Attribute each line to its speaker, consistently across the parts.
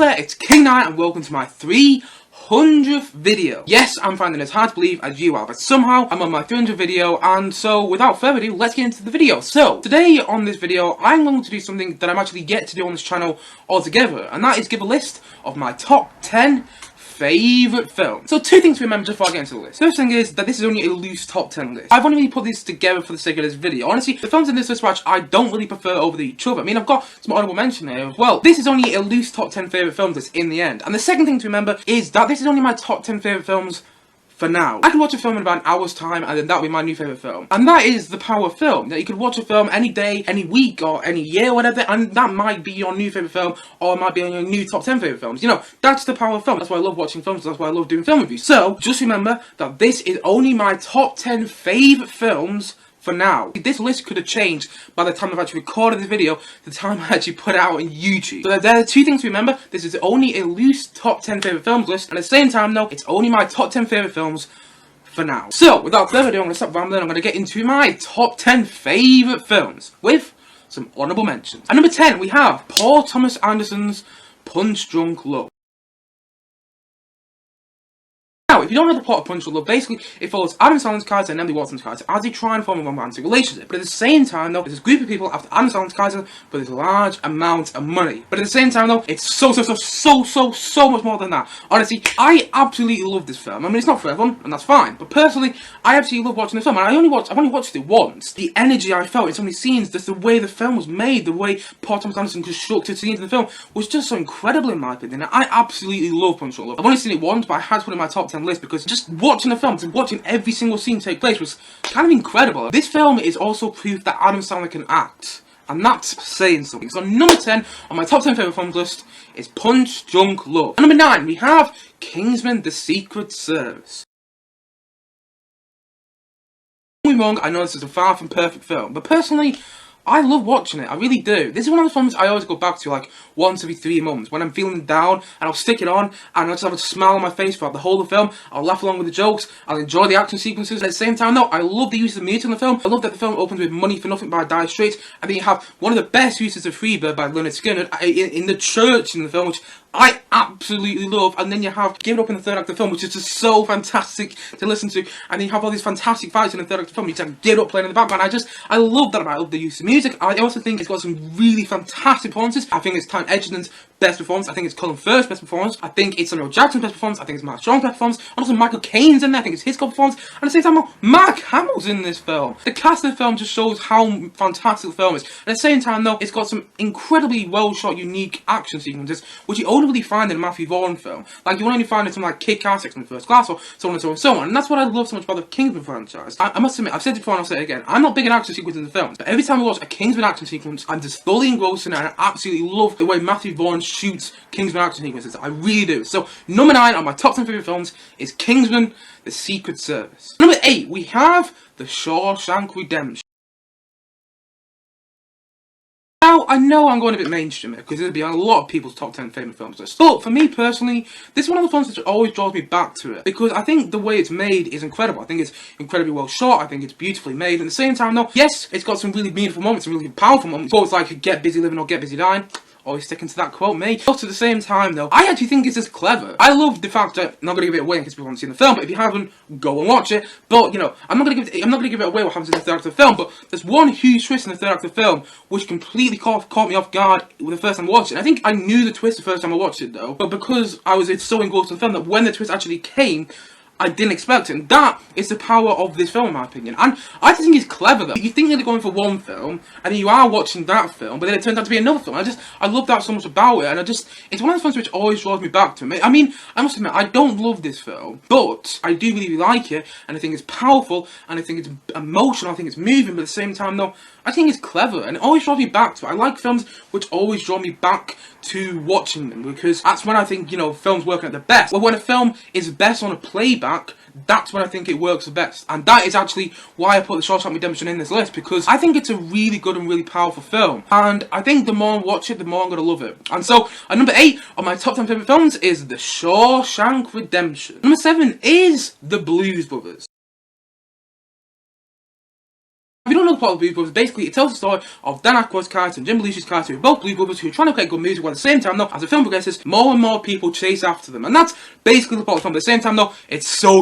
Speaker 1: there, it's King9 and welcome to my 300th video. Yes, I'm finding it hard to believe as you are, but somehow I'm on my 300th video, and so without further ado, let's get into the video. So, today on this video, I'm going to do something that I'm actually yet to do on this channel altogether, and that is give a list of my top 10 favourite films. So two things to remember just before I get into the list. First thing is that this is only a loose top 10 list. I've only really put this together for the sake of this video. Honestly, the films in this list which I don't really prefer over each other. I mean, I've got some honourable mention here as well. This is only a loose top 10 favourite films list in the end. And the second thing to remember is that this is only my top 10 favourite films for now. I could watch a film in about an hour's time and then that would be my new favourite film. And that is the power of film. That you could watch a film any day, any week, or any year, or whatever, and that might be your new favourite film, or it might be on your new top 10 favourite films. You know, that's the power of film. That's why I love watching films, that's why I love doing film reviews. So, just remember that this is only my top 10 favourite films for now. This list could have changed by the time I've actually recorded this video, the time I actually put it out on YouTube. So there are two things to remember. This is only a loose top 10 favourite films list, and at the same time though, it's only my top 10 favourite films for now. So, without further ado, I'm going to stop rambling. I'm going to get into my top 10 favourite films with some honourable mentions. At number 10, we have Paul Thomas Anderson's Punch Drunk Love. Now, if you don't know the plot of Punch Drunk Love, basically, it follows Adam Sandler's character and Emily Watson's character as they try and form a romantic relationship. But at the same time, though, there's this group of people after Adam Sandler's character for this large amount of money. But at the same time, though, it's so much more than that. Honestly, I absolutely love this film. I mean, it's not for everyone, and that's fine. But personally, I absolutely love watching the film. And I've only watched it once. The energy I felt in so many scenes, just the way the film was made, the way Paul Thomas Anderson constructed scenes in the film, was just so incredible in my opinion. I absolutely love Punch Drunk Love. I've only seen it once, but I had to put it in my top 10 list because just watching the film, just watching every single scene take place was kind of incredible. This film is also proof that Adam Sandler can act, and that's saying something. So number 10 on my top 10 favourite films list is Punch Drunk Love. And number 9, we have Kingsman: The Secret Service. Don't get me wrong, I know this is a far from perfect film, but personally, I love watching it, I really do. This is one of the films I always go back to like once every 3 months when I'm feeling down, and I'll stick it on and I'll just have a smile on my face throughout the whole of the film. I'll laugh along with the jokes, I'll enjoy the action sequences. At the same time though, I love the use of music in the film. I love that the film opens with Money for Nothing by Dire Straits, and then you have one of the best uses of Freebird by Leonard Skinner in the church in the film, which I absolutely love. And then you have Give It Up in the third act of the film, which is just so fantastic to listen to. And then you have all these fantastic fights in the third act of the film. You just have Get Up playing in the background. I love that about it. I love the use of music. I also think it's got some really fantastic performances. I think it's Taron Egerton's best performance. I think it's Colin Firth's best performance. I think it's Samuel Jackson's best performance. I think it's Mark Strong's best performance. And also Michael Caine's in there. I think it's his good performance. And at the same time, Mark Hamill's in this film. The cast of the film just shows how fantastic the film is. At the same time though, it's got some incredibly well shot, unique action sequences, which you only really find in a Matthew Vaughn film. Like, you only find it in something like Kick-Ass, X-Men First Class, or so on and so on and so on. And that's what I love so much about the Kingsman franchise. I must admit, I've said it before and I'll say it again, I'm not big in action sequences in the films, but every time I watch a Kingsman action sequence, I'm just fully engrossed in it, and I absolutely love the way Matthew Vaughn shoots Kingsman action sequences. I really do. So, number 9 on my top 10 favourite films is Kingsman: The Secret Service. Number 8, we have The Shawshank Redemption. Now, I know I'm going a bit mainstream here, because there'll be a lot of people's top 10 favourite films list. But for me personally, this is one of the films that always draws me back to it, because I think the way it's made is incredible. I think it's incredibly well shot, I think it's beautifully made. At the same time though, yes, it's got some really meaningful moments, some really powerful moments. Quotes like get busy living or get busy dying. Always sticking to that quote, mate. But at the same time, though, I actually think it's just clever. I love the fact that I'm not gonna give it away in case people haven't seen the film. But if you haven't, go and watch it. But you know, I'm not gonna give it away what happens in the third act of the film. But there's one huge twist in the third act of the film which completely caught me off guard the first time I watched it. I think I knew the twist the first time I watched it, though. But because I was so engrossed in the film that when the twist actually came, I didn't expect it, and that is the power of this film in my opinion. And I just think it's clever though. You think they're going for one film, and then you are watching that film, but then it turns out to be another film. I love that so much about it, and it's one of those films which always draws me back to it. I mean, I must admit, I don't love this film, but I do really like it, and I think it's powerful, and I think it's emotional, I think it's moving, but at the same time though, I think it's clever, and it always draws me back to it. I like films which always draw me back to watching them, because that's when I think, you know, films working at their best. Well, when a film is best on a playback, that's when I think it works the best. And that is actually why I put The Shawshank Redemption in this list, because I think it's a really good and really powerful film. And I think the more I watch it, the more I'm going to love it. And so, at number 8 on my top 10 favourite films is The Shawshank Redemption. Number 7 is The Blues Brothers. If you don't don't know the plot of the Blues Brothers, basically it tells the story of Dan Aykroyd's character and Jim Belushi's character, who are both Blues Brothers, who are trying to create good music, while at the same time, though, as the film progresses, more and more people chase after them. And that's basically the plot of the film. But at the same time, though, it's so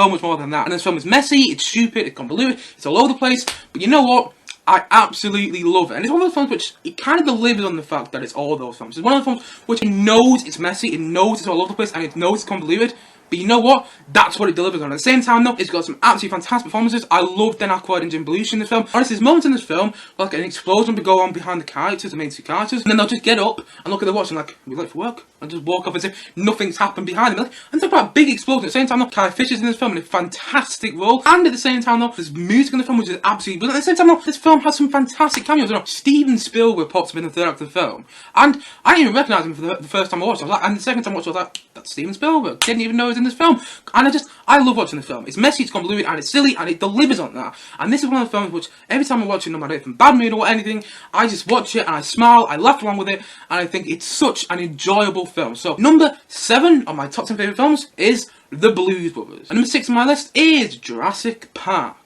Speaker 1: much more than that. And this film is messy, it's stupid, it's convoluted, it's all over the place, but you know what? I absolutely love it. And it's one of those films which, it kind of delivers on the fact that it's all those films. It's one of the films which it knows it's messy, it knows it's all over the place, and it knows it's convoluted. But you know what? That's what it delivers on. At the same time, though, it's got some absolutely fantastic performances. I love Dan Aykroyd and Jim Belushi in this film. Honestly, there's moments in this film like an explosion will go on behind the characters, the main two characters, and then they'll just get up and look at their watch and like, we late for work, and just walk off as if nothing's happened behind them. And talk about a big explosion. At the same time, though, Carrie Fisher's in this film in a fantastic role. And at the same time, though, there's music in the film which is absolutely brilliant. At the same time, though, this film has some fantastic cameos. You know, Steven Spielberg pops up in the third act of the film, and I didn't even recognise him for the first time I watched it. And the second time I watched it, I was like, that's Steven Spielberg. Didn't even know he was in this film. And I love watching the film. It's messy, it's convoluted, and it's silly, and it delivers on that. And this is one of the films which, every time I watch it, no matter if I'm in bad mood or anything, I just watch it, and I smile, I laugh along with it, and I think it's such an enjoyable film. So, number 7 on my top 10 favourite films is The Blues Brothers. And number 6 on my list is Jurassic Park.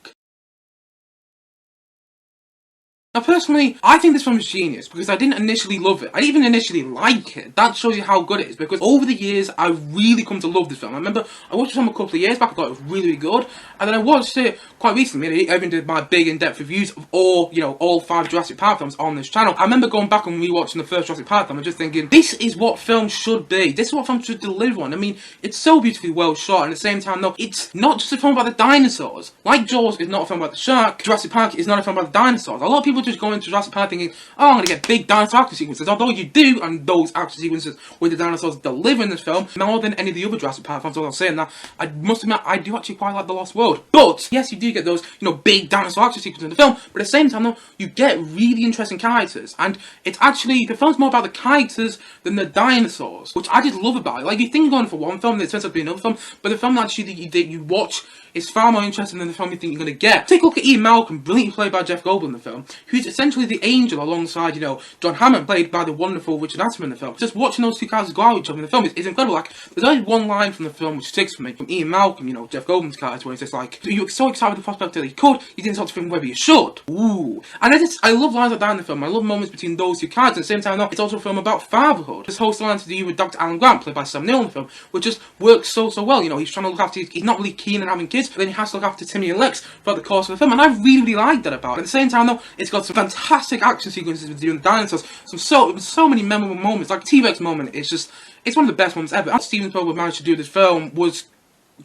Speaker 1: Now personally, I think this film is genius because I didn't initially love it. I didn't even initially like it. That shows you how good it is, because over the years, I've really come to love this film. I remember I watched this film a couple of years back, I thought it was really good, and then I watched it quite recently. I even did my big in-depth reviews of all 5 Jurassic Park films on this channel. I remember going back and rewatching the first Jurassic Park film and just thinking, this is what film should be. This is what film should deliver on. I mean, it's so beautifully well shot, and at the same time, though, it's not just a film about the dinosaurs. Like Jaws is not a film about the shark, Jurassic Park is not a film about the dinosaurs. A lot of people just go into Jurassic Park thinking, oh, I'm going to get big dinosaur action sequences. Although you do, and those action sequences with the dinosaurs deliver in this film, more than any of the other Jurassic Park films. I'm saying that, I must admit, I do actually quite like The Lost World. But, yes, you do get those, big dinosaur action sequences in the film, but at the same time, though, you get really interesting characters. And it's actually, the film's more about the characters than the dinosaurs, which I just love about it. Like, you think you're going for one film, then it turns out to be another film, but the film actually that you watch is far more interesting than the film you think you're going to get. Take a look at Ian Malcolm, brilliantly played by Jeff Goldblum in the film, who's essentially the angel alongside, John Hammond, played by the wonderful Richard Attenborough in the film. Just watching those two characters go out with each other in the film is incredible. Like, there's only one line from the film which sticks for me, from Ian Malcolm, Jeff Goldblum's character, where he's just like, you were so excited with the prospect that he could, you didn't start to think whether you should. Ooh. And I love lines like that in the film. I love moments between those two characters. At the same time, though, it's also a film about fatherhood. This whole storyline to do with Dr. Alan Grant, played by Sam Neill in the film, which just works so well. He's trying to look after, he's not really keen on having kids, but then he has to look after Timmy and Lex throughout the course of the film, and I really like that about it. At the same time, though, it's got some fantastic action sequences with you and the dinosaurs, so many memorable moments. Like the T-Rex moment, it's one of the best moments ever. How Steven Spielberg managed to do this film was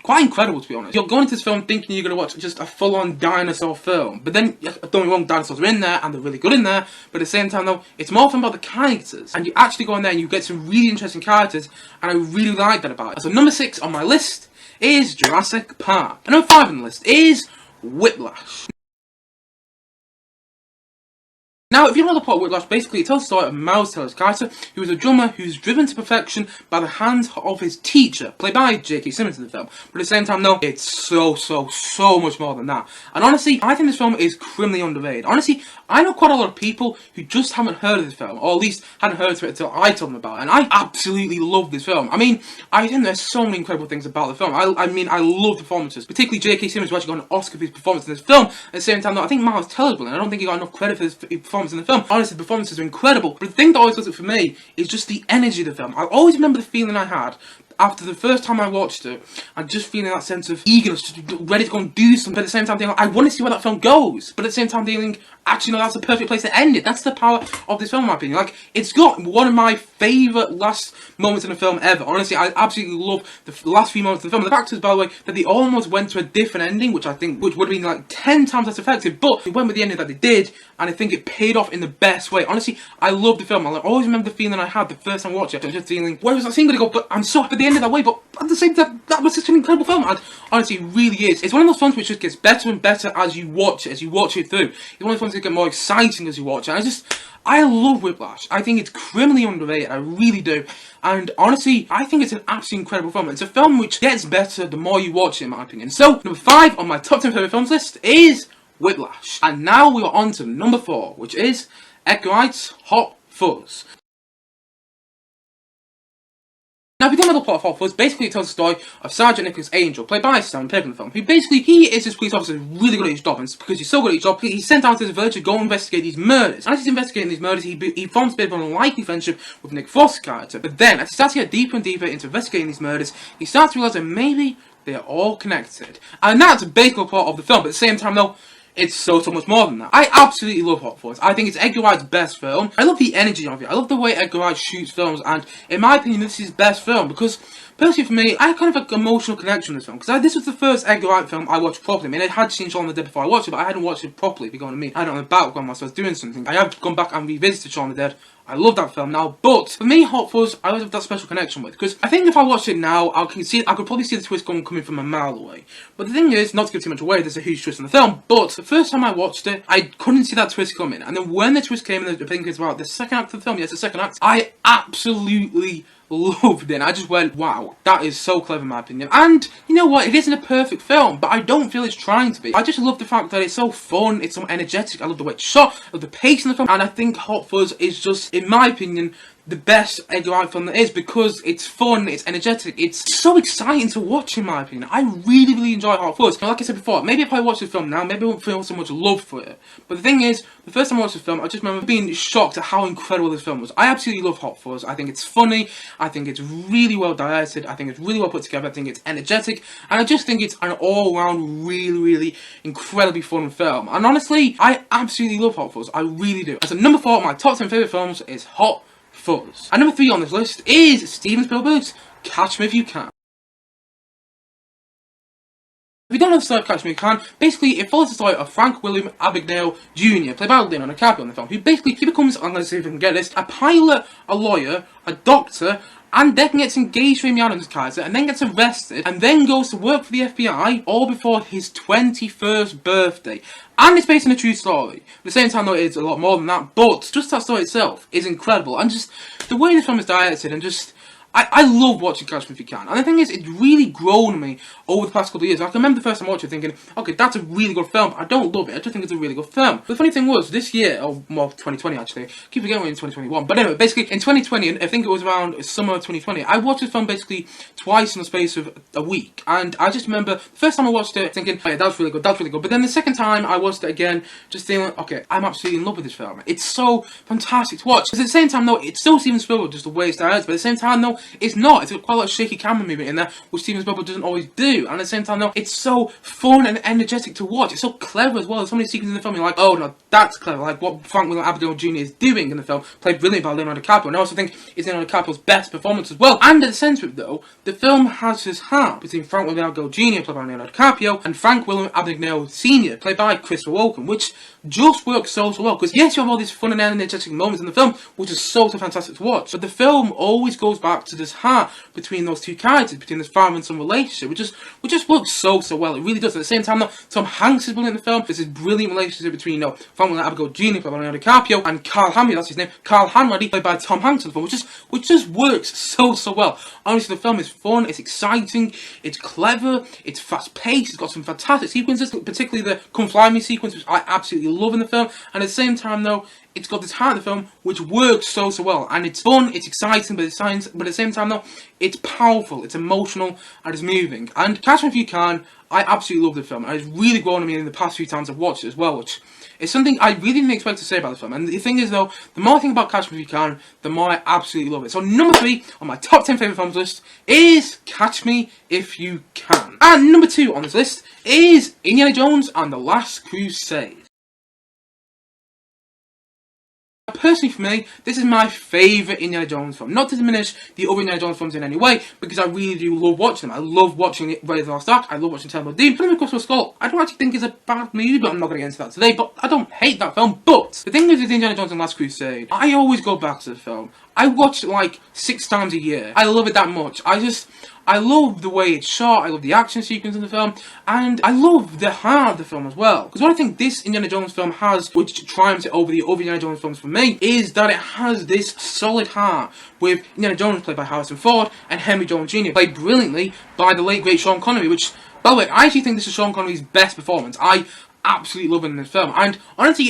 Speaker 1: quite incredible, to be honest. You're going into this film thinking you're going to watch just a full-on dinosaur film, but then, don't get me wrong, dinosaurs are in there, and they're really good in there, but at the same time, though, it's more fun about the characters, and you actually go in there and you get some really interesting characters, and I really like that about it. So number 6 on my list is Jurassic Park. And number 5 on the list is Whiplash. Now, if you know the plot of Whiplash, basically it tells the story of Miles Teller's character, who is a drummer who's driven to perfection by the hands of his teacher, played by J.K. Simmons in the film. But at the same time, though, it's so much more than that. And honestly, I think this film is criminally underrated. Honestly, I know quite a lot of people who just haven't heard of this film, or at least hadn't heard of it until I told them about it, and I absolutely love this film. I mean, I think there's so many incredible things about the film. I mean, I love the performances, particularly J.K. Simmons, who actually got an Oscar for his performance in this film. At the same time, though, I think Miles Teller's brilliant. I don't think he got enough credit for his performance in the film. Honestly, the performances are incredible, but the thing that always does it for me is just the energy of the film. I always remember the feeling I had after the first time I watched it, and just feeling that sense of eagerness, just ready to go and do something, but at the same time thinking, I want to see where that film goes, but at the same time thinking, actually no, that's the perfect place to end it. That's the power of this film, in my opinion. Like, it's got one of my favourite last moments in a film ever. Honestly, I absolutely love the last few moments of the film. The fact is, by the way, that they almost went to a different ending, which would have been like 10 times less effective, but they went with the ending that they did, and I think it paid off in the best way. Honestly, I love the film. I always remember the feeling I had the first time I watched it. I was just feeling, where was that scene going to go? But I'm so happy at the end of that way, but at the same time, that was such an incredible film. And honestly, it really is. It's one of those films which just gets better and better as you watch it through. It's one of those films that get more exciting as you watch it. And I love Whiplash. I think it's criminally underrated. I really do. And honestly, I think it's an absolutely incredible film. It's a film which gets better the more you watch it, in my opinion. So, number 5 on my top 10 favourite films list is Whiplash. And now we are on to number 4, which is Edgar Wright's Hot Fuzz. Now, if you don't know the plot of Hot Fuzz, basically it tells the story of Sergeant Nicholas Angel, played by Simon Pegg in the film, who basically, he is this police officer really good at his job, and because he's so good at his job, he's sent out to the village to go investigate these murders. And as he's investigating these murders, he forms a bit of an unlikely friendship with Nick Frost's character. But then, as he starts to get deeper and deeper into investigating these murders, he starts to realise that maybe they are all connected. And that's basically the plot of the film, but at the same time though, it's so much more than that. I absolutely love Hot Fuzz. I think it's Edgar Wright's best film. I love the energy of it. I love the way Edgar Wright shoots films, and in my opinion, this is his best film because, personally for me, I had kind of an emotional connection with this film because this was the first Edgar Wright film I watched properly. I mean, I had seen Shaun of the Dead before I watched it, but I hadn't watched it properly, if you know what I mean. I had it on the background whilst I was doing something. I have gone back and revisited Shaun of the Dead. I love that film now, but for me, Hot Fuzz, I always have that special connection with, because I think if I watched it now, I could probably see the twist coming from a mile away. But the thing is, not to give too much away, there's a huge twist in the film, but the first time I watched it, I couldn't see that twist coming, and then when the twist came in, I think it's about the second act of the film, yes, the second act, I absolutely loved it. I just went, wow, that is so clever in my opinion. And you know what, it isn't a perfect film, but I don't feel it's trying to be. I just love the fact that it's so fun, it's so energetic, I love the way it's shot, I love the pace in the film, and I think Hot Fuzz is just, in my opinion, the best Edgar Wright film there is, because it's fun, it's energetic, it's so exciting to watch in my opinion. I really enjoy Hot Fuzz. Now, like I said before, maybe if I watch the film now, maybe I won't feel so much love for it. But the thing is, the first time I watched the film, I just remember being shocked at how incredible this film was. I absolutely love Hot Fuzz. I think it's funny, I think it's really well directed, I think it's really well put together, I think it's energetic, and I just think it's an all-round really incredibly fun film. And honestly, I absolutely love Hot Fuzz, I really do. And so number 4 of my top 10 favourite films is Hot Fuzz. And number 3 on this list is Steven Spielberg's Catch Me If You Can. If you don't know the story of Catch Me If You Can, basically it follows the story of Frank William Abagnale Jr., played by Leonardo DiCaprio in the film, who basically, he becomes, I'm going to see if I can get this, a pilot, a lawyer, a doctor, and then gets engaged to Amy Adams' character, and then gets arrested, and then goes to work for the FBI, all before his 21st birthday. And it's based on a true story. At the same time though, it's a lot more than that, but just that story itself is incredible, and just the way the film is directed, and just, I love watching Catch Me If You Can. And the thing is, it's really grown on me over the past couple of years. I can remember the first time I watched it thinking, okay, that's a really good film. I don't love it, I just think it's a really good film. But the funny thing was, this year, or more 2020 actually, I keep forgetting we're in 2021. But anyway, basically, in 2020, and I think it was around summer of 2020, I watched this film basically twice in the space of a week. And I just remember, the first time I watched it, thinking, oh yeah, that's really good, that's really good. But then the second time I watched it again, just thinking, okay, I'm absolutely in love with this film. It's so fantastic to watch. Because at the same time though, it's still Steven Spielberg, just the way it's directed, but at the same time though, it's not. It's got quite a lot of shaky camera movement in there, which Steven Spielberg doesn't always do. And at the same time though, it's so fun and energetic to watch. It's so clever as well. There's so many sequences in the film you're like, oh no, that's clever. Like what Frank William Abagnale Jr. is doing in the film, played brilliantly by Leonardo DiCaprio. And I also think it's Leonardo DiCaprio's best performance as well. And at the centre of it though, the film has this heart between Frank William Abagnale Jr., played by Leonardo DiCaprio, and Frank William Abagnale Sr., played by Christopher Walken, which just works so well. Because yes, you have all these fun and energetic moments in the film, which is so fantastic to watch, but the film always goes back to this heart between those two characters, between this father and son relationship, which just works so well. It really does. At the same time though, Tom Hanks is brilliant in the film. There's this brilliant relationship between Frank William Abagnale Jr., played by Leonardo DiCaprio, and Carl Hanratty, that's his name, Carl Hanratty, played by Tom Hanks in the film, which just works so well. Honestly, the film is fun, it's exciting, it's clever, it's fast paced, it's got some fantastic sequences, particularly the Come Fly Me sequence, which I absolutely love in the film. And at the same time though, it's got this heart of the film which works so well, and it's fun, it's exciting, but at the same time though, it's powerful, it's emotional, and it's moving. And Catch Me If You Can, I absolutely love the film, and it's really grown on me in the past few times I've watched it as well, which is something I really didn't expect to say about the film. And the thing is though, the more I think about Catch Me If You Can, the more I absolutely love it. So number 3 on my top 10 favourite films list is Catch Me If You Can. And number 2 on this list is Indiana Jones and the Last Crusade. Personally for me, this is my favourite Indiana Jones film. Not to diminish the other Indiana Jones films in any way, because I really do love watching them. I love watching Raiders of the Lost Ark, I love watching Temple of Doom. Film of Crystal Skull, I don't actually think it's a bad movie, but I'm not going to get into that today, but I don't hate that film. But the thing is with Indiana Jones and the Last Crusade, I always go back to the film. I watch it like 6 times a year. I love it that much. I love the way it's shot, I love the action sequence in the film, and I love the heart of the film as well. Because what I think this Indiana Jones film has, which triumphs it over the other Indiana Jones films for me, is that it has this solid heart, with Indiana Jones played by Harrison Ford, and Henry Jones Jr. played brilliantly by the late great Sean Connery, which, by the way, I actually think this is Sean Connery's best performance. I absolutely love him in this film, and honestly,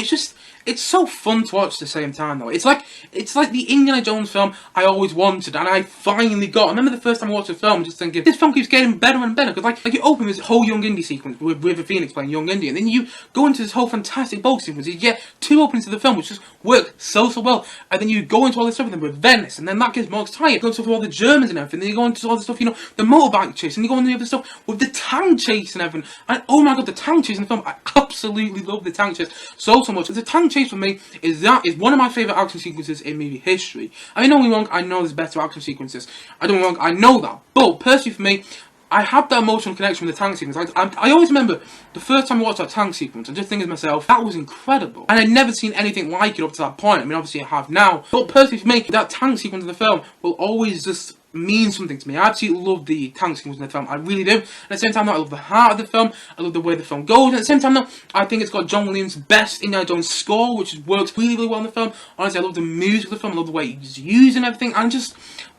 Speaker 1: it's so fun to watch at the same time though. It's like the Indiana Jones film I always wanted, and I finally got. I remember the first time I watched the film, just thinking this film keeps getting better and better, because like you open this whole Young Indy sequence with River Phoenix playing Young Indy, and then you go into this whole fantastic boat sequence. You get two openings to the film which just work so well, and then you go into all this stuff with Venice, and then that gets more exciting. You go into stuff with all the Germans and everything, then you go into all the stuff, the motorbike chase, and you go into the other stuff with the tank chase and everything. And oh my god, the tank chase in the film, I absolutely love the tank chase so much. The tank chase for me is one of my favourite action sequences in movie history. I mean, don't get me wrong, I know there's better action sequences. I don't get me wrong, I know that. But personally for me, I have that emotional connection with the tank sequence. I always remember the first time I watched that tank sequence, I just thinking to myself, that was incredible. And I'd never seen anything like it up to that point. I mean, obviously I have now. But personally for me, that tank sequence in the film will always just mean something to me. I absolutely love the tank sequence in the film. I really do. And at the same time, though, I love the heart of the film. I love the way the film goes. And at the same time, though, I think it's got John Williams' best Indiana Jones score, which works really well in the film. Honestly, I love the music of the film. I love the way it's used and everything. And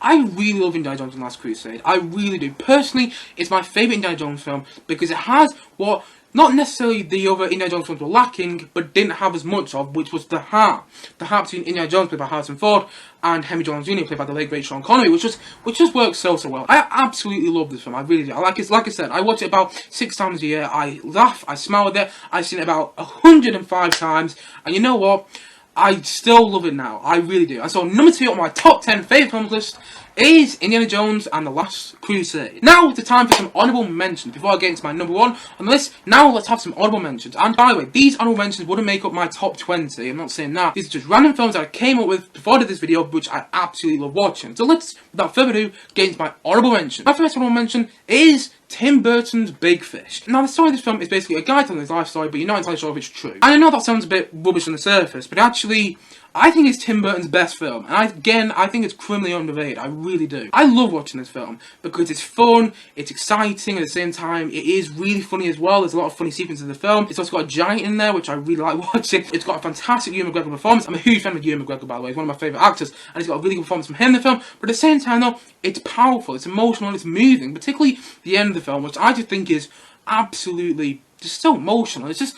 Speaker 1: I really love Indiana Jones and the Last Crusade. I really do. Personally, it's my favourite Indiana Jones film because it has what not necessarily the other Indiana Jones films were lacking, but didn't have as much of, which was the heart. The heart between Indiana Jones, played by Harrison Ford, and Henry Jones Jr., played by the late great Sean Connery, which just works so well. I absolutely love this film. I really do. Like I said, I watch it about 6 times a year. I laugh, I smile with it. I've seen it about 105 times, and you know what? I still love it now. I really do. And so number 2 on my top 10 favourite films list is Indiana Jones and the Last Crusade. Now it's the time for some honourable mentions. Before I get into my number 1 on the list, now let's have some honourable mentions. And by the way, these honourable mentions wouldn't make up my top 20. I'm not saying that. These are just random films that I came up with before I did this video, which I absolutely love watching. So let's, without further ado, get into my honourable mention. My first honourable mention is Tim Burton's Big Fish. Now, the story of this film is basically a guy telling his life story, but you're not entirely sure if it's true. And I know that sounds a bit rubbish on the surface, but actually, I think it's Tim Burton's best film. And I think it's criminally underrated. I really do. I love watching this film because it's fun, it's exciting, at the same time, it is really funny as well. There's a lot of funny sequences in the film. It's also got a giant in there, which I really like watching. It's got a fantastic Ewan McGregor performance. I'm a huge fan of Ewan McGregor, by the way. He's one of my favourite actors. And it's got a really good performance from him in the film. But at the same time, though, it's powerful, it's emotional, and it's moving. Particularly the end of the film, which I just think is absolutely just so emotional. It's just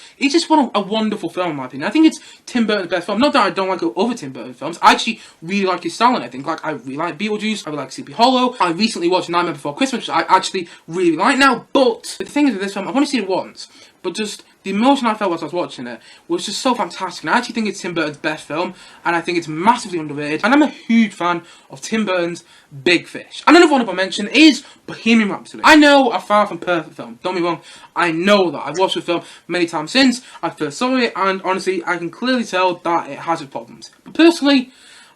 Speaker 1: a wonderful film in my opinion. I think it's Tim Burton's best film. Not that I don't like other Tim Burton films. I actually really like his style, and I think I really like Beetlejuice. I really like Sleepy Hollow. I recently watched Nightmare Before Christmas, which I actually really like now. But the thing is with this film, I've only seen it once, but just the emotion I felt whilst I was watching it was just so fantastic. And I actually think it's Tim Burton's best film, and I think it's massively underrated. And I'm a huge fan of Tim Burton's Big Fish. And another honourable mention is Bohemian Rhapsody. I know a far from perfect film. Don't be wrong. I know that. I've watched the film many times since I first saw it, and honestly, I can clearly tell that it has its problems. But personally,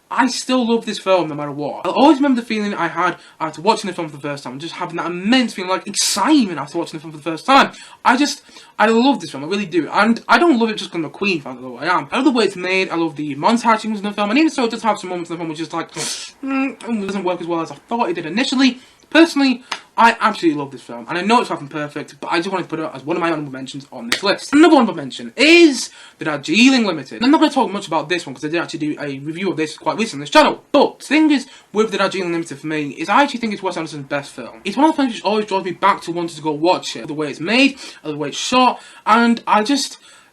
Speaker 1: I still love this film no matter what. I'll always remember the feeling I had after watching the film for the first time, just having that immense feeling like excitement after watching the film for the first time. I love this film, I really do. And I don't love it just because I'm a Queen fan, although I am. I love the way it's made, I love the montage in the film, and even so it does have some moments in the film which is like, it doesn't work as well as I thought it did initially. Personally, I absolutely love this film, and I know it's far from perfect, but I just wanted to put it as one of my honourable mentions on this list. Another honourable mention is the Darjeeling Limited. And I'm not going to talk much about this one, because I did actually do a review of this quite recently on this channel, but the thing is, with the Darjeeling Limited for me, is I actually think it's Wes Anderson's best film. It's one of the films which always draws me back to wanting to go watch it. The way it's made, the way it's shot, and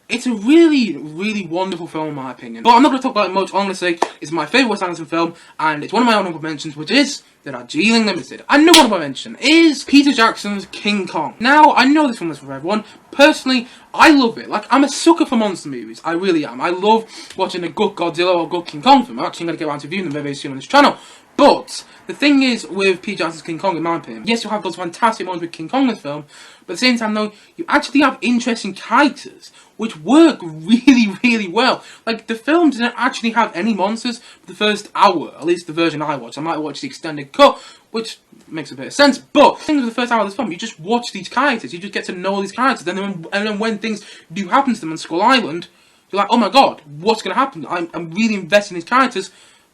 Speaker 1: it's a really, really wonderful film in my opinion. But I'm not going to talk about it much. All I'm going to say is my favourite Wes Anderson film, and it's one of my honourable mentions, which is the Darjeeling Limited. Another honourable mention is Peter Jackson's King Kong. Now, I know this film is for everyone. Personally, I love it. Like, I'm a sucker for monster movies. I really am. I love watching a good Godzilla or good King Kong film. I'm actually going to get around to reviewing them very, very soon on this channel. But the thing is with Peter Jackson's King Kong, in my opinion, yes, you have those fantastic moments with King Kong in this film, but at the same time, though, you actually have interesting characters which work really, really well. Like, the film didn't actually have any monsters for the first hour, at least the version I watched. I might watch the extended cut, which makes a bit of sense, but the thing with the first hour of this film, you just watch these characters, you just get to know these characters, and then when things do happen to them on Skull Island, you're like, oh my god, what's going to happen? I'm really invested in these characters.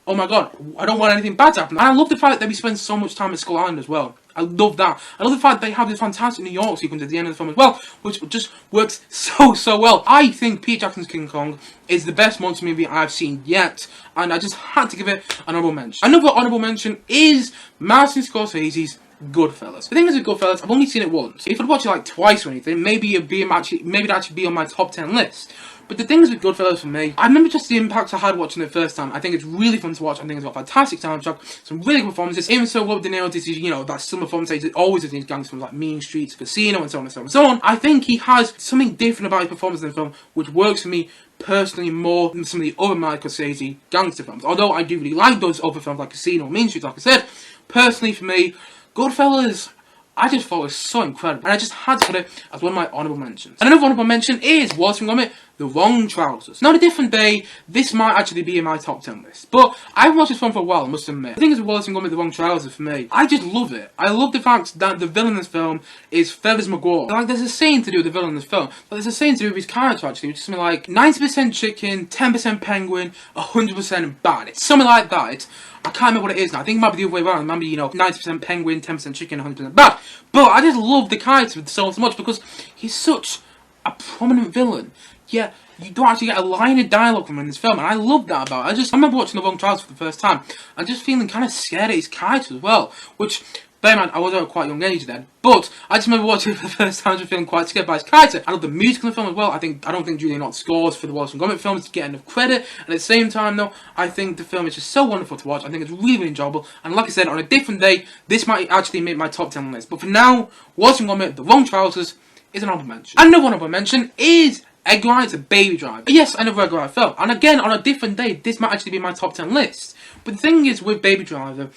Speaker 1: Oh my god, I don't want anything bad to happen. And I love the fact that we spend so much time at Skull Island as well. I love that. I love the fact that they have this fantastic New York sequence at the end of the film as well, which just works so well. I think Peter Jackson's King Kong is the best monster movie I've seen yet, and I just had to give it an honourable mention. Another honourable mention is Martin Scorsese's Goodfellas. The thing is with Goodfellas, I've only seen it once. If I'd watch it like twice or anything, maybe it'd actually be on my top 10 list. But the thing is with Goodfellas for me, I remember just the impact I had watching it the first time. I think it's really fun to watch. I think it's got a fantastic soundtrack, some really good performances. Even so, Robert De Niro did, that similar performance he always does in his gangster films like Mean Streets, Casino, and so on and so on and so on. I think he has something different about his performance in the film, which works for me personally more than some of the other Martin Scorsese gangster films. Although I do really like those other films like Casino and Mean Streets, like I said, personally for me, Goodfellas, I just thought it was so incredible, and I just had to put it as one of my honourable mentions. And another honourable mention is Wallace and Gromit, The Wrong Trousers. Now, on a different day, this might actually be in my top 10 list, but I've watched this film for a while, I must admit. The thing is with Wallace and Gromit, The Wrong Trousers, for me, I just love it. I love the fact that the villain in this film is Feathers McGraw. Like, there's a saying to do with the villain in this film, but there's a saying to do with his character, actually, which is something like 90% chicken, 10% penguin, 100% bad. It's something like that. I can't remember what it is now. I think it might be the other way around. It might be, 90% penguin, 10% chicken, 100% bad. But I just love the character so much because he's such a prominent villain. Yet, you don't actually get a line of dialogue from him in this film, and I love that about it. I remember watching The Wrong Trousers for the first time, and just feeling kind of scared at his character as well, which, bear in mind, I was at a quite young age then, but I just remember watching it for the first time just feeling quite scared by his character. I love the music in the film as well. I don't think Julian Nott's scores for the Wallace and Gromit films get enough credit, and at the same time though, I think the film is just so wonderful to watch. I think it's really, really enjoyable, and like I said, on a different day, this might actually make my top 10 list, but for now, Wallace and Gromit, The Wrong Trousers is an honourable mention. And another honourable mention is Edgar Wright's Baby Driver. Yes, another Edgar Wright film, and again, on a different day, this might actually be my top 10 list. But the thing is with Baby Driver,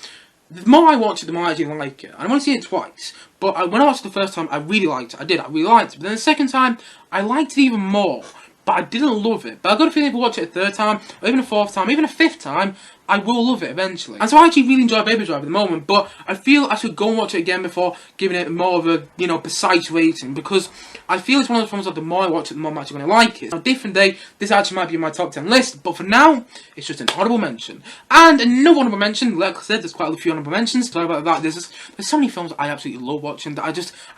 Speaker 1: the more I watch it, the more I actually like it. And I've only seen it twice, but when I watched it the first time, I really liked it. I really liked it. But then the second time, I liked it even more. But I didn't love it. But I've got a feeling if I watch it a third time, or even a fourth time, even a fifth time, I will love it eventually. And so I actually really enjoy Baby Driver at the moment, but I feel I should go and watch it again before giving it more of a, precise rating, because I feel it's one of those films that the more I watch it, the more I'm actually going to like it. On a different day, this actually might be in my top 10 list, but for now, it's just an honourable mention. And another honourable mention, like I said, there's quite a few honourable mentions. Sorry about that. There's so many films I absolutely love watching that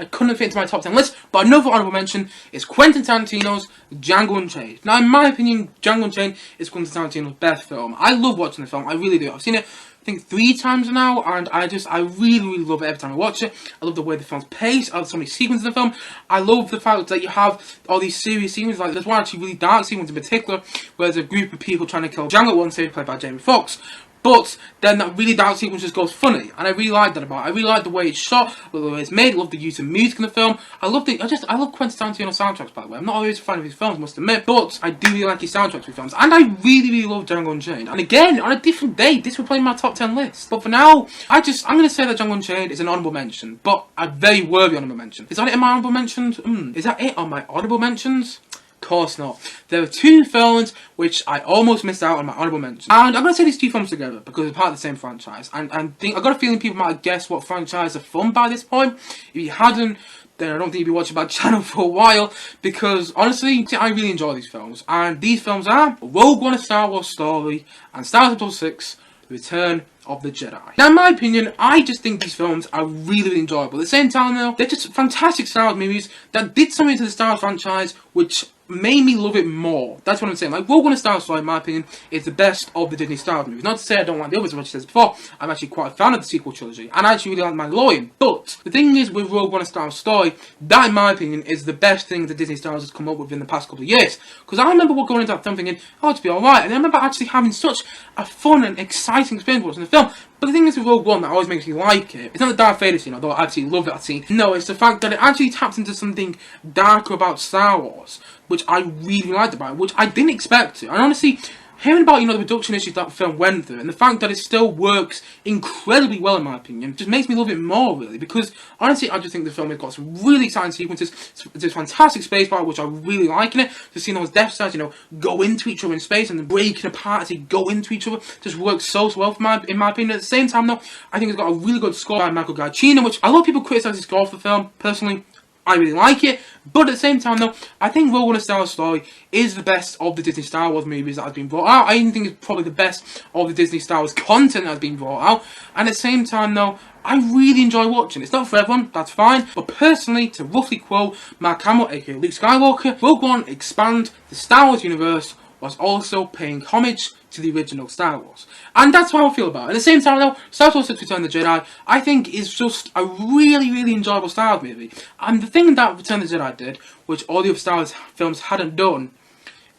Speaker 1: I couldn't fit into my top 10 list, but another honourable mention is Quentin Tarantino's Django Unchained. Now, in my opinion, Django Unchained is Quentin Tarantino's best film. I love watching the film. I really do. I've seen it, I think, 3 times now, and I really, really love it every time I watch it. I love the way the film's paced. I love so many sequences in the film. I love the fact that you have all these serious sequences. Like, there's one actually really dark sequence in particular, where there's a group of people trying to kill Django at one stage, played by Jamie Foxx. But then that really dark sequence just goes funny, and I really like that about it. I really like the way it's shot, the way it's made. I love the use of music in the film. I love Quentin Tarantino soundtracks, by the way. I'm not always a fan of his films, I must admit, but I do really like his soundtracks for films, and I really, really love Django Unchained. And again, on a different day, this will play in my top 10 list. But for now, I'm going to say that Django Unchained is an honourable mention, but a very worthy honourable mention. Is that it in my honourable mentions? Is that it on my honourable mentions? Of course not. There are 2 films which I almost missed out on my honourable mentions. And I'm going to say these 2 films together because they're part of the same franchise. And I've got a feeling people might have guessed what franchise are from by this point. If you hadn't, then I don't think you'd be watching my channel for a while, because honestly, I really enjoy these films. And these films are Rogue One: A Star Wars Story and Star Wars Episode 6: The Return of the Jedi. Now, in my opinion, I just think these films are really, really enjoyable. At the same time, though, they're just fantastic Star Wars movies that did something to the Star Wars franchise which made me love it more. That's what I'm saying. Like, Rogue One: A Star Wars Story, in my opinion, is the best of the Disney Star Wars movies. Not to say I don't like the others, as much as before. I'm actually quite a fan of the sequel trilogy, and I actually really like Mandalorian. But the thing is, with Rogue One: A Star Wars Story, that, in my opinion, is the best thing that Disney Star Wars has come up with in the past couple of years. Because I remember going into that film thinking, oh, it'll be alright, and I remember actually having such a fun and exciting experience watching the film. But the thing is with Rogue One that always makes me like it, it's not the Darth Vader scene, although I absolutely love that scene. No, it's the fact that it actually taps into something darker about Star Wars, which I really liked about it, which I didn't expect to. And honestly, hearing about, the production issues that the film went through, and the fact that it still works incredibly well, in my opinion, just makes me love it more, really, because, honestly, I just think the film has got some really exciting sequences. There's fantastic space battle, which I really like in it. Just seeing those Death Stars, go into each other in space, and then breaking apart as they go into each other, just works so well, in my opinion. At the same time, though, I think it's got a really good score by Michael Giacchino, which a lot of people criticise the score for the film. Personally, I really like it, but at the same time though, I think Rogue One: A Star Wars Story is the best of the Disney Star Wars movies that has been brought out. I even think it's probably the best of the Disney Star Wars content that has been brought out, and at the same time though, I really enjoy watching it. It's not for everyone, that's fine, but personally, to roughly quote Mark Hamill, aka Luke Skywalker, Rogue One expand the Star Wars universe whilst also paying homage to the original Star Wars. And that's how I feel about it. At the same time though, Star Wars 6 Return of the Jedi, I think is just a really, really enjoyable Star Wars movie. And the thing that Return of the Jedi did, which all the other Star Wars films hadn't done,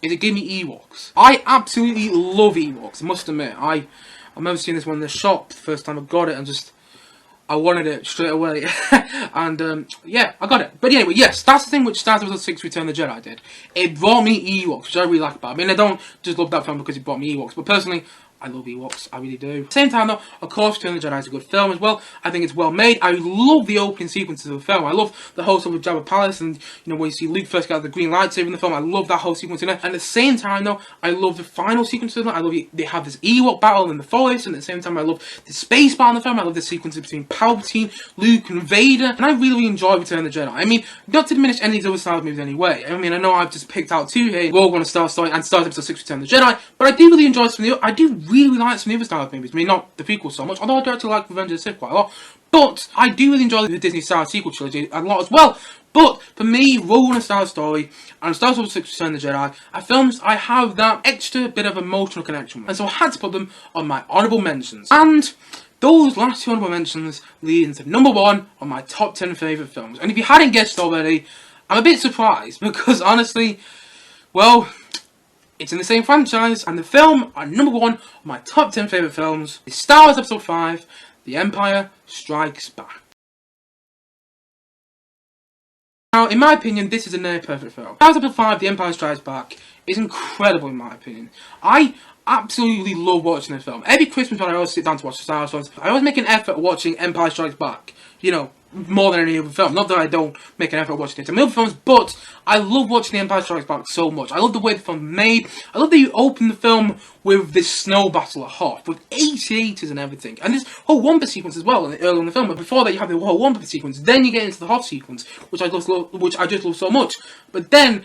Speaker 1: is it gave me Ewoks. I absolutely love Ewoks, I must admit. I remember seeing this one in the shop the first time I got it and just, I wanted it straight away. And yeah, I got it. But anyway, yes, that's the thing which Star Wars 6 Return of the Jedi did. It brought me Ewoks, which I really like about it. I mean, I don't just love that film because it brought me Ewoks, but personally, I love Ewoks, I really do. At the same time though, of course, Return of the Jedi is a good film as well. I think it's well made. I love the opening sequences of the film. I love the whole stuff with Jabba Palace and, you know, when you see Luke first get out the green lightsaber in the film. I love that whole sequence in it. And at the same time though, I love the final sequence of it. I love they have this Ewok battle in the forest, and at the same time I love the space battle in the film. I love the sequences between Palpatine, Luke and Vader. And I really, really enjoy Return of the Jedi. I mean, not to diminish any of these other Star Wars movies anyway. I mean, I know I've just picked out two here, Rogue One, Star Wars Story, and Star Wars Episode 6 Return of the Jedi, but I do really enjoy some of the I do really like some of the other Star Wars movies. I mean, not the prequels so much, although I do actually like Revenge of the Sith quite a lot. But I do really enjoy the Disney Star Wars sequel trilogy a lot as well. But for me, Rogue One, Star Wars Story, and Star Wars 6 Return of the Jedi are films I have that extra bit of emotional connection with, and so I had to put them on my honourable mentions. And those last two honourable mentions lead into number 1 on my top 10 favourite films. And if you hadn't guessed already, I'm a bit surprised because honestly, well, it's in the same franchise, and the film on number 1 of my top 10 favourite films is Star Wars Episode 5, The Empire Strikes Back. Now, in my opinion, this is a near perfect film. Star Wars Episode 5, The Empire Strikes Back is incredible in my opinion. I absolutely love watching this film. Every Christmas when I always sit down to watch the Star Wars films, I always make an effort watching Empire Strikes Back. You know, more than any other film. Not that I don't make an effort watching the other films, but I love watching The Empire Strikes Back so much. I love the way the film's made. I love that you open the film with this snow battle at Hoth, with AT-ATs and everything. And this whole Wampa sequence as well, early in the film. But before that you have the whole Wampa sequence. Then you get into the Hoth sequence, which I just love so much. But then,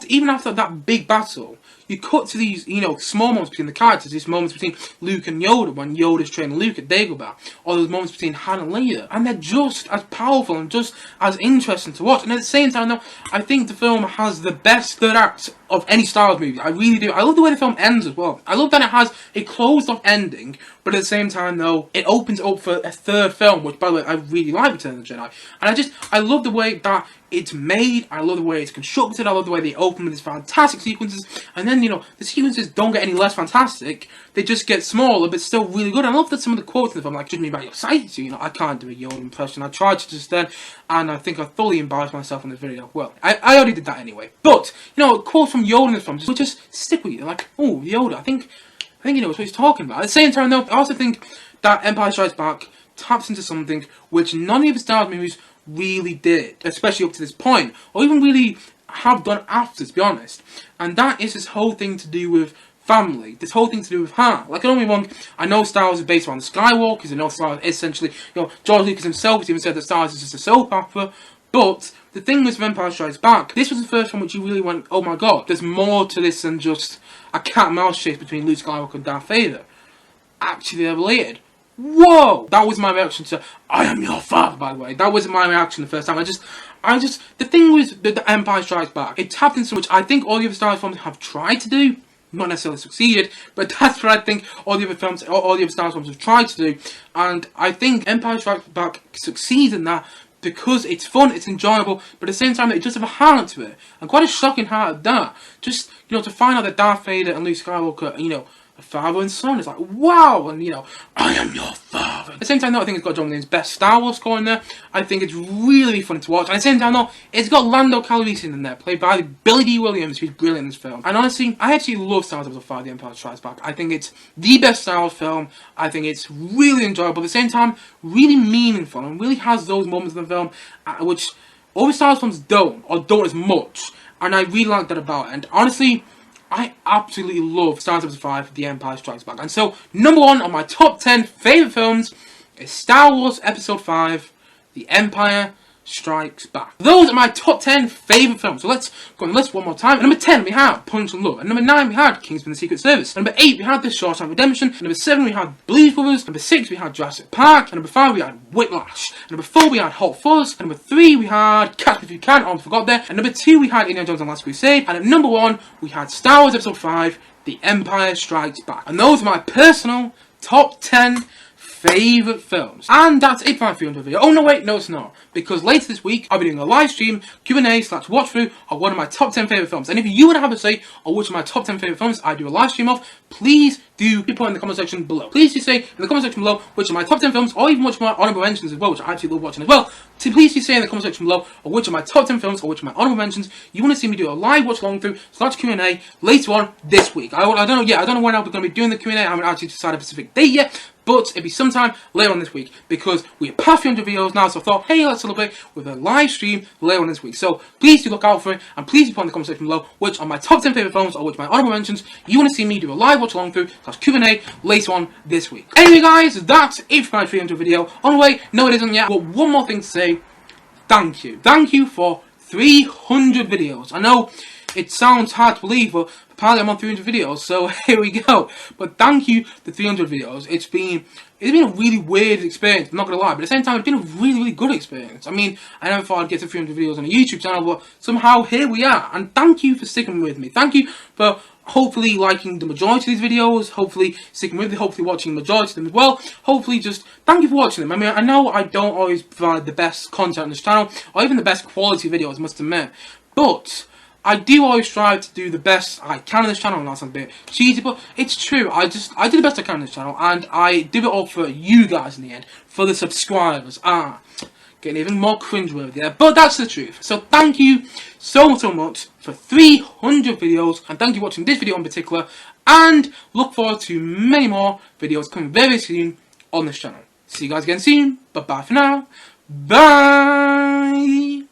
Speaker 1: even after that big battle, you cut to these, you know, small moments between the characters, these moments between Luke and Yoda, when Yoda's training Luke at Dagobah, or those moments between Han and Leia, and they're just as powerful and just as interesting to watch. And at the same time, though, I think the film has the best third act of any Star Wars movie. I really do. I love the way the film ends as well. I love that it has a closed-off ending, but at the same time, though, it opens up for a third film, which, by the way, I really like Return of the Jedi. And I love the way that it's made, I love the way it's constructed, I love the way they open with these fantastic sequences, and then, you know, the sequences don't get any less fantastic, they just get smaller, but still really good. I love that some of the quotes in the film, like, judge me by your sight, you know, I can't do a Yoda impression, I tried to just then, and I think I thoroughly embarrassed myself in the video. Well, I already did that anyway, but, you know, quotes from Yoda in the film just stick with you, like, oh, Yoda, I think he knows what he's talking about. At the same time, though, I also think that Empire Strikes Back taps into something which none of the Star Wars movies really did, especially up to this point, or even really have done after, to be honest. And that is this whole thing to do with family, this whole thing to do with Han. Like, don't get me wrong, I know Star Wars is based around the Skywalkers, I know Star Wars is essentially, you know, George Lucas himself has even said that Star Wars is just a soap opera, but the thing with Empire Strikes Back, this was the first one which you really went, oh my god, there's more to this than just a cat and mouse chase between Luke Skywalker and Darth Vader. Actually, they're related. Whoa! That was my reaction to I Am Your Father, by the way. That wasn't my reaction the first time. The thing with the Empire Strikes Back, it tapped into which I think all the other Star Wars films have tried to do, not necessarily succeeded, but that's what I think all the other films, all the other Star Wars films have tried to do, and I think Empire Strikes Back succeeds in that because it's fun, it's enjoyable, but at the same time it does have a heart to it, and quite a shocking heart at that. Just, you know, to find out that Darth Vader and Luke Skywalker, you know, a father and son, it's like, wow, and you know, I am your father. At the same time, though, I think it's got John Williams' best Star Wars score in there. I think it's really fun to watch. And at the same time, though, it's got Lando Calrissian in there, played by Billy D. Williams, who's brilliant in this film. And honestly, I actually love Star Wars Episode 5, The Empire Strikes Back. I think it's the best Star Wars film. I think it's really enjoyable, at the same time, really meaningful, and really has those moments in the film which all the Star Wars films don't, or don't as much. And I really like that about it. And honestly, I absolutely love Star Wars Episode 5, The Empire Strikes Back. And so, number 1 on my top 10 favourite films is Star Wars Episode 5, The Empire Strikes Back. Those are my top 10 favourite films. So let's go on the list one more time. At number 10 we had Punch and Love. At number 9 we had Kingsman the Secret Service. At number 8 we had The Shawshank Redemption. At number 7 we had Blues Brothers. At number 6 we had Jurassic Park. At number 5 we had Whiplash. At number 4 we had Hot Fuzz. At number 3 we had Catch Me If You Can, almost forgot there. At number 2 we had Indiana Jones and the Last Crusade. And at number 1 we had Star Wars Episode 5, The Empire Strikes Back. And those are my personal top 10 favourite films. And that's it for my 300 video. Oh no, wait, no it's not. Because later this week, I'll be doing a live stream, Q&A/watch through of one of my top 10 favourite films. And if you want to have a say on which of my top 10 favourite films I do a live stream of, please do put in the comment section below. Please do say in the comment section below which of my top 10 films, or even which of my honourable mentions as well, which I actually love watching as well. So please do say in the comment section below or which of my top 10 films or which of my honourable mentions you want to see me do a live watch along through / Q&A later on this week. I don't know when I'll be going to be doing the Q&A. I haven't actually decided a specific date yet, but it'll be sometime later on this week because we're past 300 videos now, so I thought, hey, let's celebrate with a live stream later on this week. So please do look out for it, and please do put in the comment section below which are my top 10 favourite films or which my honourable mentions you want to see me do a live watch along through / Q&A later on this week. Anyway guys, that's it for my 300 video. On the way, no it isn't yet, but one more thing to say. Thank you. Thank you for 300 videos. I know it sounds hard to believe, but apparently I'm on 300 videos, so here we go. But thank you for 300 videos. It's been a really weird experience, I'm not gonna lie, but at the same time it's been a really good experience. I mean, I never thought I'd get to 300 videos on a YouTube channel, but somehow here we are. And thank you for sticking with me. Thank you for hopefully liking the majority of these videos, hopefully sticking with me, hopefully watching the majority of them as well. Hopefully just thank you for watching them. I mean, I know I don't always provide the best content on this channel, or even the best quality videos, I must admit, but I do always strive to do the best I can on this channel, and that's a bit cheesy, but it's true. I do the best I can on this channel, and I do it all for you guys in the end, for the subscribers. Getting even more cringeworthy there, but that's the truth. So thank you so much for 300 videos, and thank you for watching this video in particular, and look forward to many more videos coming very soon on this channel. See you guys again soon, but bye for now. Bye!